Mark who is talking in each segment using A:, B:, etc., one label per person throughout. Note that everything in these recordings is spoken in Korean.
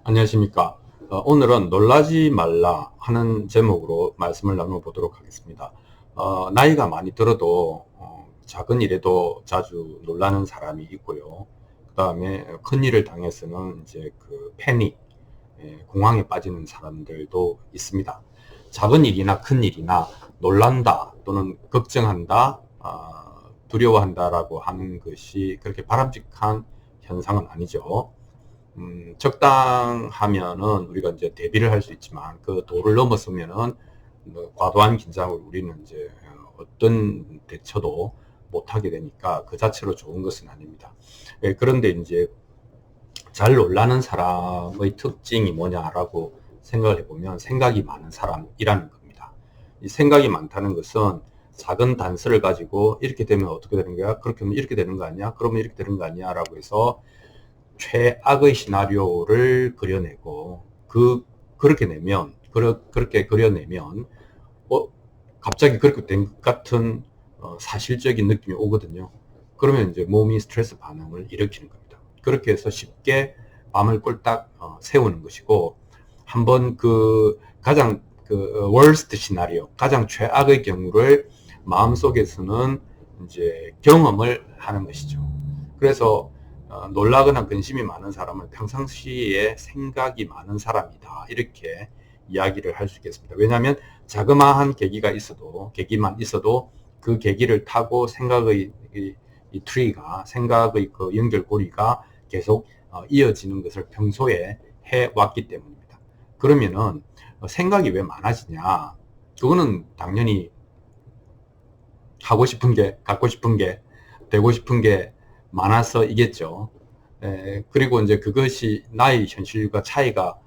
A: 안녕하십니까. 오늘은 놀라지 말라 하는 제목으로 말씀을 나눠보도록 하겠습니다. 나이가 많이 들어도 작은 일에도 자주 놀라는 사람이 있고요. 그 다음에 큰 일을 당해서는 이제 그 패닉, 공황에 빠지는 사람들도 있습니다. 작은 일이나 큰 일이나 놀란다 또는 걱정한다, 두려워한다라고 하는 것이 그렇게 바람직한 현상은 아니죠. 적당하면은 우리가 이제 대비를 할 수 있지만 그 도를 넘어서면은 뭐 과도한 긴장을 우리는 이제 어떤 대처도 못하게 되니까 그 자체로 좋은 것은 아닙니다. 그런데 이제 잘 놀라는 사람의 특징이 뭐냐라고 생각을 해보면 생각이 많은 사람이라는 겁니다. 이 생각이 많다는 것은 작은 단서를 가지고 이렇게 되면 어떻게 되는 거야? 그렇게 하면 이렇게 되는 거 아니야? 그러면 이렇게 되는 거 아니야? 라고 해서 최악의 시나리오를 그려내고 그렇게 내면 그렇게 그려내면 갑자기 그렇게 된 것 같은 사실적인 느낌이 오거든요. 그러면 이제 몸이 스트레스 반응을 일으키는 겁니다. 그렇게 해서 쉽게 밤을 꼴딱 세우는 것이고, 한번 그 가장 그 worst 시나리오, 가장 최악의 경우를 마음속에서는 이제 경험을 하는 것이죠. 그래서 놀라거나 근심이 많은 사람은 평상시에 생각이 많은 사람이다, 이렇게 이야기를 할 수 있겠습니다. 왜냐하면 자그마한 계기만 있어도 그 계기를 타고 생각의 이 트리가, 생각의 그 연결고리가 계속 이어지는 것을 평소에 해왔기 때문입니다. 그러면은 생각이 왜 많아지냐? 그거는 당연히 하고 싶은 게, 갖고 싶은 게, 되고 싶은 게 많아서이겠죠. 그리고 이제 그것이 나의 현실과 차이가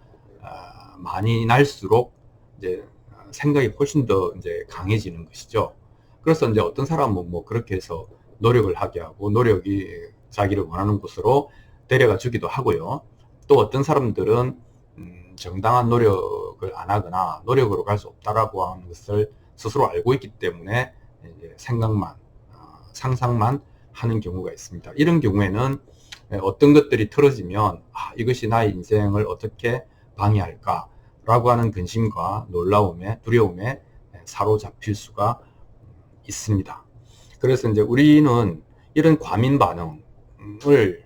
A: 많이 날수록 이제 생각이 훨씬 더 이제 강해지는 것이죠. 그래서 이제 어떤 사람은 뭐 그렇게 해서 노력을 하게 하고, 노력이 자기를 원하는 곳으로 데려가 주기도 하고요. 또 어떤 사람들은 정당한 노력을 안 하거나 노력으로 갈 수 없다라고 하는 것을 스스로 알고 있기 때문에 이제 생각만, 상상만 하는 경우가 있습니다. 이런 경우에는 어떤 것들이 틀어지면 이것이 나의 인생을 어떻게 방해할까 라고 하는 근심과 놀라움에, 두려움에 사로잡힐 수가 있습니다. 그래서 이제 우리는 이런 과민 반응을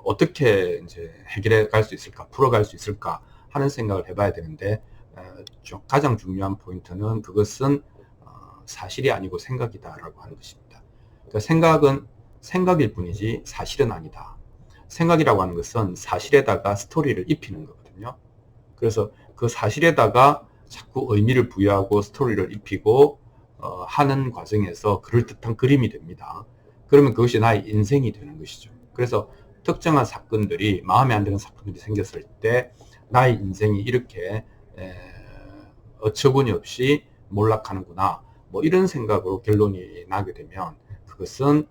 A: 어떻게 이제 해결해 갈 수 있을까, 풀어갈 수 있을까 하는 생각을 해봐야 되는데, 가장 중요한 포인트는 그것은 사실이 아니고 생각이다라고 하는 것입니다. 그러니까 생각은 생각일 뿐이지 사실은 아니다. 생각이라고 하는 것은 사실에다가 스토리를 입히는 거거든요. 그래서 그 사실에다가 자꾸 의미를 부여하고 스토리를 입히고 하는 과정에서 그럴듯한 그림이 됩니다. 그러면 그것이 나의 인생이 되는 것이죠. 그래서 특정한 사건들이, 마음에 안 드는 사건들이 생겼을 때 나의 인생이 이렇게 어처구니 없이 몰락하는구나, 뭐 이런 생각으로 결론이 나게 되면 그것은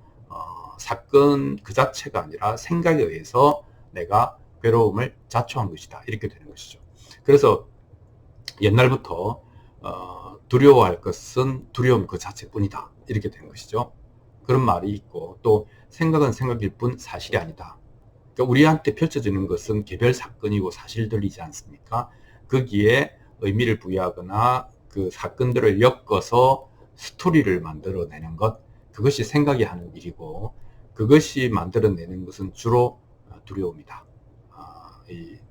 A: 사건 그 자체가 아니라 생각에 의해서 내가 괴로움을 자초한 것이다, 이렇게 되는 것이죠. 그래서 옛날부터 두려워할 것은 두려움 그 자체뿐이다, 이렇게 되는 것이죠. 그런 말이 있고, 또 생각은 생각일 뿐 사실이 아니다. 그러니까 우리한테 펼쳐지는 것은 개별 사건이고 사실들이지 않습니까? 거기에 의미를 부여하거나 그 사건들을 엮어서 스토리를 만들어내는 것, 그것이 생각이 하는 일이고, 그것이 만들어내는 것은 주로 두려움이다.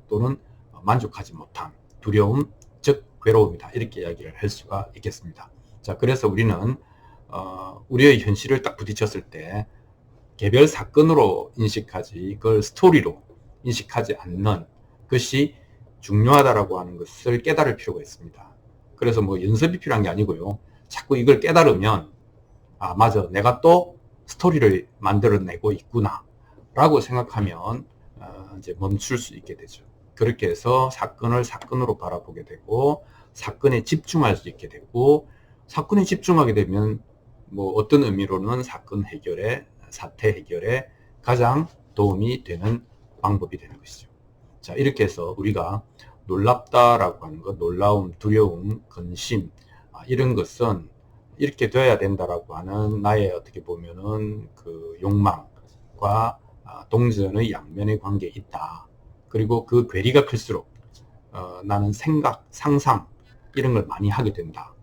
A: 또는 만족하지 못한 두려움, 즉 괴로움이다, 이렇게 이야기를 할 수가 있겠습니다. 자, 그래서 우리는 우리의 현실을 딱 부딪혔을 때 개별 사건으로 인식하지, 그걸 스토리로 인식하지 않는 것이 중요하다라고 하는 것을 깨달을 필요가 있습니다. 그래서 뭐 연습이 필요한 게 아니고요. 자꾸 이걸 깨달으면 맞아, 내가 또 스토리를 만들어내고 있구나 라고 생각하면 이제 멈출 수 있게 되죠. 그렇게 해서 사건을 사건으로 바라보게 되고, 사건에 집중할 수 있게 되고, 사건에 집중하게 되면 뭐 어떤 의미로는 사건 해결에, 사태 해결에 가장 도움이 되는 방법이 되는 것이죠. 자, 이렇게 해서 우리가 놀랍다라고 하는 것, 놀라움, 두려움, 근심, 이런 것은 이렇게 돼야 된다라고 하는 나의 어떻게 보면은 그 욕망과 동전의 양면의 관계에 있다, 그리고 그 괴리가 클수록 나는 생각, 상상 이런 걸 많이 하게 된다.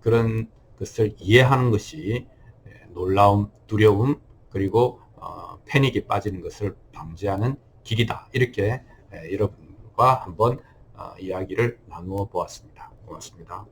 A: 그런 것을 이해하는 것이 놀라움, 두려움, 그리고 패닉에 빠지는 것을 방지하는 길이다. 이렇게 여러분과 한번 이야기를 나누어 보았습니다. 고맙습니다.